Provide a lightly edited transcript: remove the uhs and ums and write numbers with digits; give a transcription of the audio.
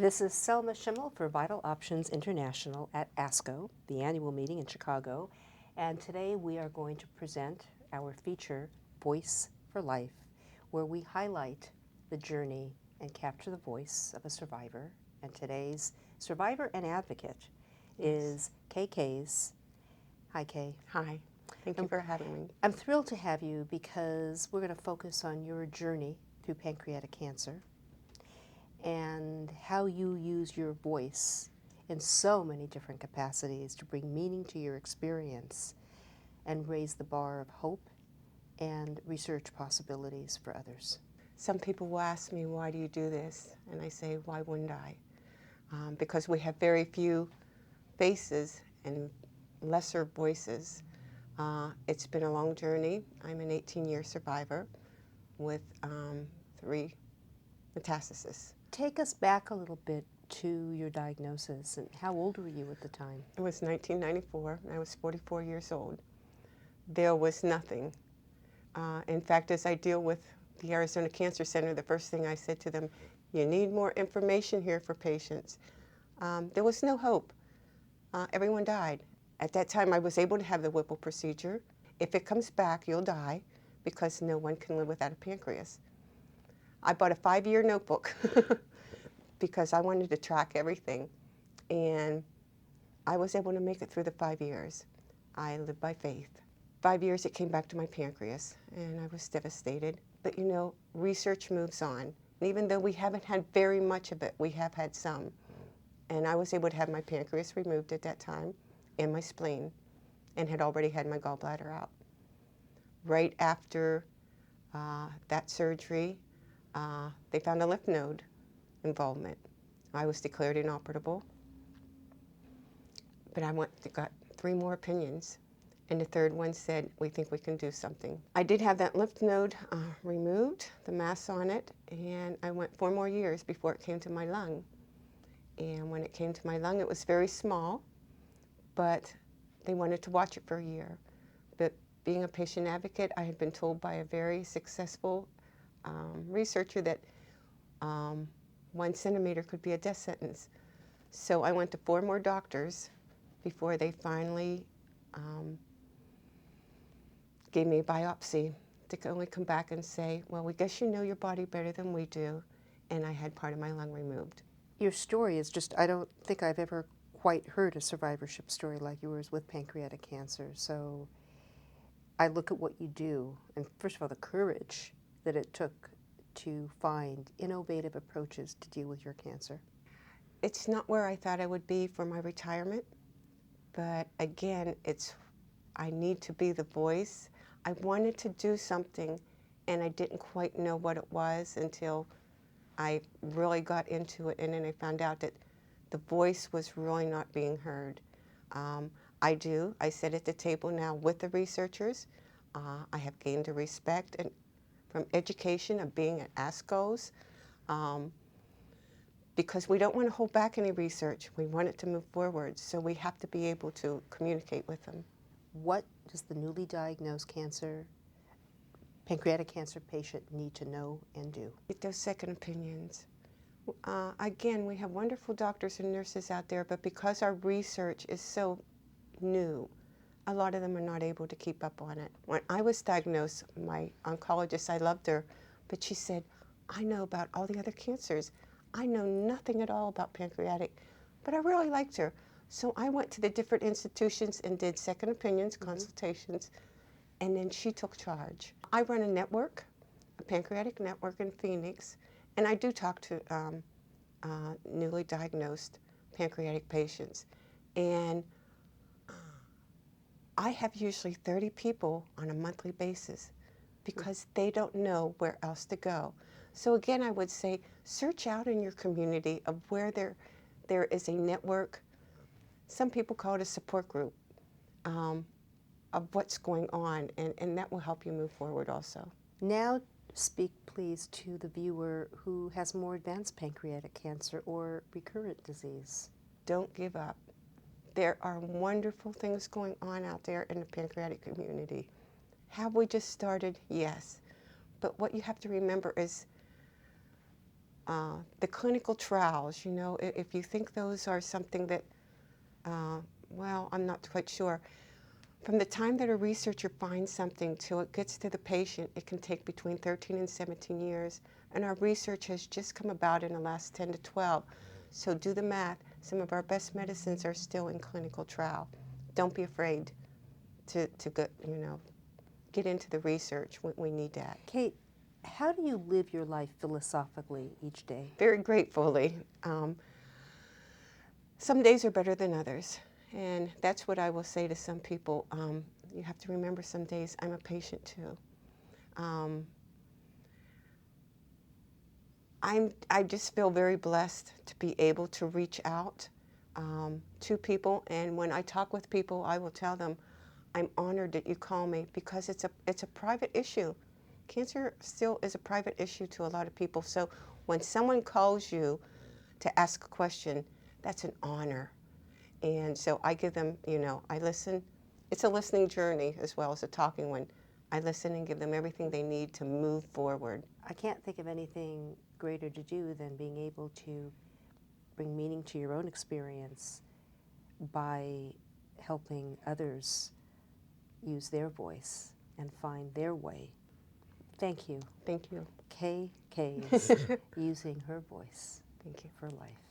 This is Selma Schimmel for Vital Options International at ASCO, the annual meeting in Chicago, and today we are going to present our feature, Voice for Life, where we highlight the journey and capture the voice of a survivor. And today's survivor and advocate is Kay Kays. Hi, Kay. Hi. Thank you for having me. I'm thrilled to have you because we're going to focus on your journey through pancreatic cancer and how you use your voice in so many different capacities to bring meaning to your experience and raise the bar of hope and research possibilities for others. Some people will ask me, why do you do this? And I say, why wouldn't I? Because we have very few faces and lesser voices. It's been a long journey. I'm an 18-year survivor with 3 metastases. Take us back a little bit to your diagnosis, and how old were you at the time? It was 1994, and I was 44 years old. There was nothing. In fact, as I deal with the Arizona Cancer Center, the first thing I said to them, you need more information here for patients. There was no hope. Everyone died. At that time, I was able to have the Whipple procedure. If it comes back, you'll die, because no one can live without a pancreas. I bought a 5-year notebook because I wanted to track everything. And I was able to make it through the 5 years. I lived by faith. 5 years it came back to my pancreas, and I was devastated. But you know, research moves on. And even though we haven't had very much of it, we have had some. And I was able to have my pancreas removed at that time, and my spleen, and had already had my gallbladder out. Right after that surgery, they found a lymph node involvement. I was declared inoperable, but I got 3 more opinions, and the third one said, we think we can do something. I did have that lymph node removed, the mass on it, and I went 4 more years before it came to my lung. And when it came to my lung, it was very small, but they wanted to watch it for a year. But being a patient advocate, I had been told by a very successful researcher that 1 centimeter could be a death sentence. So I went to 4 more doctors before they finally gave me a biopsy to only come back and say, well, we guess you know your body better than we do. And I had part of my lung removed. Your story is just, I don't think I've ever quite heard a survivorship story like yours with pancreatic cancer. So I look at what you do, and first of all, the courage that it took to find innovative approaches to deal with your cancer. It's not where I thought I would be for my retirement, but again, I need to be the voice. I wanted to do something, and I didn't quite know what it was until I really got into it, and then I found out that the voice was really not being heard. I sit at the table now with the researchers. I have gained a respect and from education of being at ASCOs, because we don't want to hold back any research. We want it to move forward, so we have to be able to communicate with them. What does the newly diagnosed pancreatic cancer patient need to know and do? Get those second opinions. Again, we have wonderful doctors and nurses out there, but because our research is so new, a lot of them are not able to keep up on it. When I was diagnosed, my oncologist, I loved her, but she said, I know about all the other cancers. I know nothing at all about pancreatic, but I really liked her. So I went to the different institutions and did second opinions, consultations, and then she took charge. I run a network, a pancreatic network in Phoenix, and I do talk to newly diagnosed pancreatic patients. And I have usually 30 people on a monthly basis because they don't know where else to go. So again, I would say search out in your community of where there is a network. Some people call it a support group of what's going on, and that will help you move forward also. Now speak please to the viewer who has more advanced pancreatic cancer or recurrent disease. Don't give up. There are wonderful things going on out there in the pancreatic community. Have we just started? Yes. But what you have to remember is The clinical trials, you know, if you think those are something that, well, I'm not quite sure. From the time that a researcher finds something till it gets to the patient, it can take between 13 and 17 years. And our research has just come about in the last 10 to 12. So do the math. Some of our best medicines are still in clinical trial. Don't be afraid to get, you know, get into the research. We need that. Kate, how do you live your life philosophically each day? Very gratefully. Some days are better than others. And that's what I will say to some people. You have to remember some days I'm a patient too. I just feel very blessed to be able to reach out to people. And when I talk with people, I will tell them, I'm honored that you call me because it's a private issue. Cancer still is a private issue to a lot of people. So when someone calls you to ask a question, that's an honor. And so I give them, you know, I listen. It's a listening journey as well as a talking one. I listen and give them everything they need to move forward. I can't think of anything greater to do than being able to bring meaning to your own experience by helping others use their voice and find their way. Thank you. Thank you. Kay is using her voice Thank you. for life.